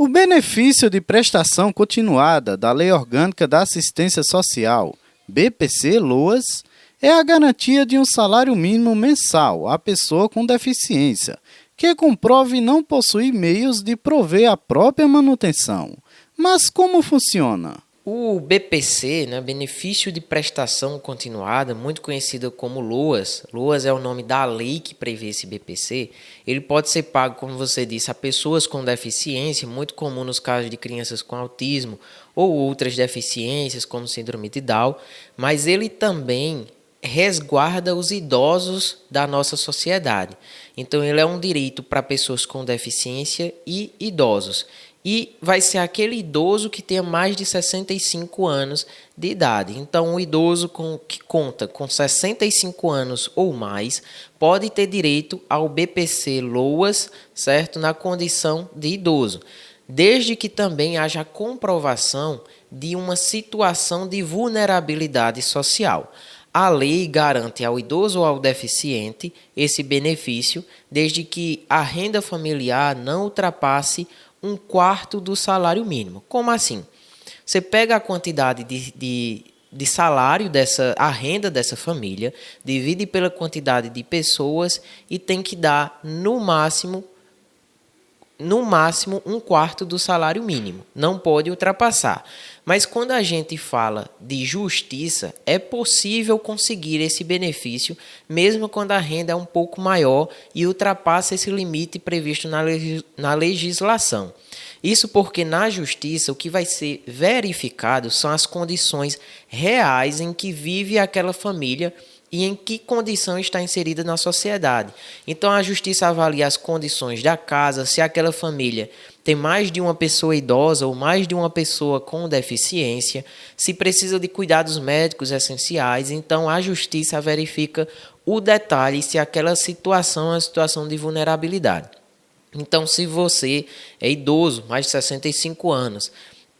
O benefício de prestação continuada da Lei Orgânica da Assistência Social, BPC-LOAS, é a garantia de um salário mínimo mensal à pessoa com deficiência, que comprove não possuir meios de prover a própria manutenção. Mas como funciona? O BPC, Benefício de Prestação Continuada, muito conhecido como LOAS, LOAS é o nome da lei que prevê esse BPC, ele pode ser pago, como você disse, a pessoas com deficiência, muito comum nos casos de crianças com autismo ou outras deficiências, como síndrome de Down, mas ele também resguarda os idosos da nossa sociedade. Então, ele é um direito para pessoas com deficiência e idosos. E vai ser aquele idoso que tenha mais de 65 anos de idade. Então, o idoso que conta com 65 anos ou mais pode ter direito ao BPC-LOAS, certo? Na condição de idoso, desde que também haja comprovação de uma situação de vulnerabilidade social. A lei garante ao idoso ou ao deficiente esse benefício, desde que a renda familiar não ultrapasse 1/4 do salário mínimo. Como assim? Você pega a quantidade de salário, a renda dessa família, divide pela quantidade de pessoas e tem que dar, no máximo 1/4 do salário mínimo. Não pode ultrapassar. Mas quando a gente fala de justiça, é possível conseguir esse benefício, mesmo quando a renda é um pouco maior e ultrapassa esse limite previsto na legislação. Isso porque na justiça o que vai ser verificado são as condições reais em que vive aquela família e em que condição está inserida na sociedade. Então a justiça avalia as condições da casa, se aquela família tem mais de uma pessoa idosa ou mais de uma pessoa com deficiência, se precisa de cuidados médicos essenciais. Então a justiça verifica o detalhe se aquela situação é uma situação de vulnerabilidade. Então, se você é idoso, mais de 65 anos,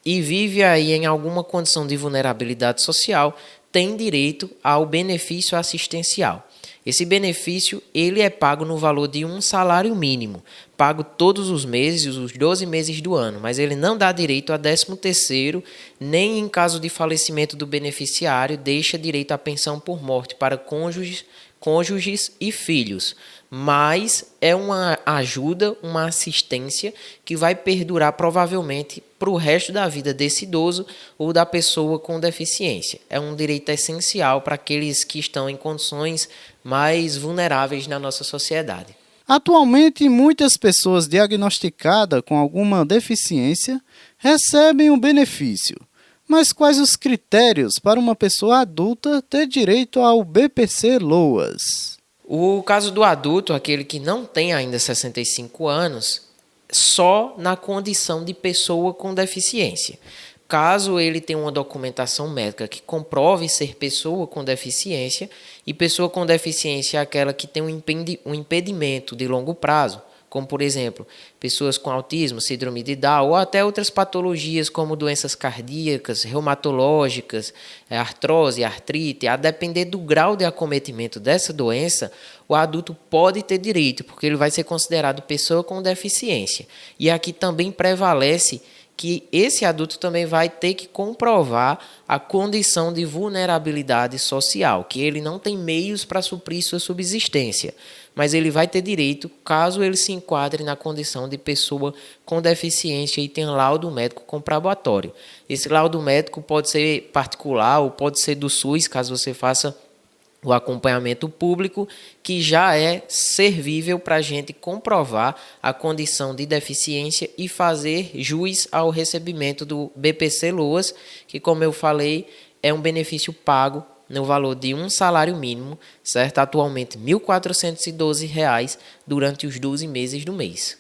e vive aí em alguma condição de vulnerabilidade social, tem direito ao benefício assistencial. Esse benefício ele é pago no valor de um salário mínimo, pago todos os meses, os 12 meses do ano, mas ele não dá direito a 13º, nem em caso de falecimento do beneficiário, deixa direito à pensão por morte para cônjuges e filhos. Mas é uma ajuda, uma assistência que vai perdurar provavelmente para o resto da vida desse idoso ou da pessoa com deficiência. É um direito essencial para aqueles que estão em condições mais vulneráveis na nossa sociedade. Atualmente, muitas pessoas diagnosticadas com alguma deficiência recebem o benefício. Mas quais os critérios para uma pessoa adulta ter direito ao BPC-LOAS? O caso do adulto, aquele que não tem ainda 65 anos, só na condição de pessoa com deficiência. Caso ele tenha uma documentação médica que comprove ser pessoa com deficiência, e pessoa com deficiência é aquela que tem um impedimento de longo prazo, como, por exemplo, pessoas com autismo, síndrome de Down, ou até outras patologias como doenças cardíacas, reumatológicas, artrose, artrite. A depender do grau de acometimento dessa doença, o adulto pode ter direito, porque ele vai ser considerado pessoa com deficiência. E aqui também prevalece que esse adulto também vai ter que comprovar a condição de vulnerabilidade social, que ele não tem meios para suprir sua subsistência, mas ele vai ter direito caso ele se enquadre na condição de pessoa com deficiência e tenha laudo médico comprobatório. Esse laudo médico pode ser particular ou pode ser do SUS, caso você faça o acompanhamento público, que já é servível para a gente comprovar a condição de deficiência e fazer jus ao recebimento do BPC-LOAS, que, como eu falei, é um benefício pago no valor de um salário mínimo, certo? Atualmente R$ 1.412 durante os 12 meses do mês.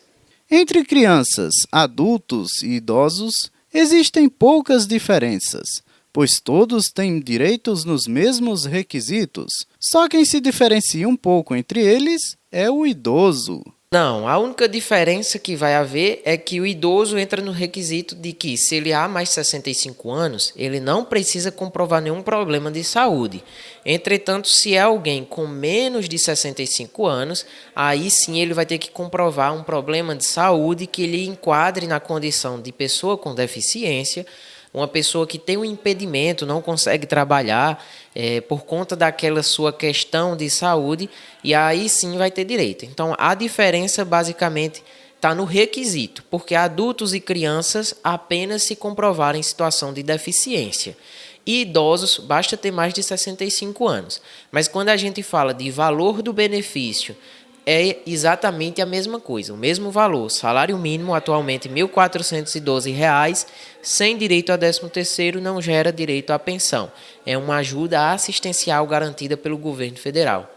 Entre crianças, adultos e idosos, existem poucas diferenças, pois todos têm direitos nos mesmos requisitos. Só quem se diferencia um pouco entre eles é o idoso. Não, a única diferença que vai haver é que o idoso entra no requisito de que, se ele há mais de 65 anos, ele não precisa comprovar nenhum problema de saúde. Entretanto, se é alguém com menos de 65 anos, aí sim ele vai ter que comprovar um problema de saúde que lhe enquadre na condição de pessoa com deficiência, uma pessoa que tem um impedimento, não consegue trabalhar por conta daquela sua questão de saúde, e aí sim vai ter direito. Então, a diferença basicamente está no requisito, porque adultos e crianças apenas se comprovarem situação de deficiência. E idosos, basta ter mais de 65 anos. Mas quando a gente fala de valor do benefício, é exatamente a mesma coisa, o mesmo valor. Salário mínimo atualmente R$ 1.412, sem direito a 13º, não gera direito à pensão. É uma ajuda assistencial garantida pelo governo federal.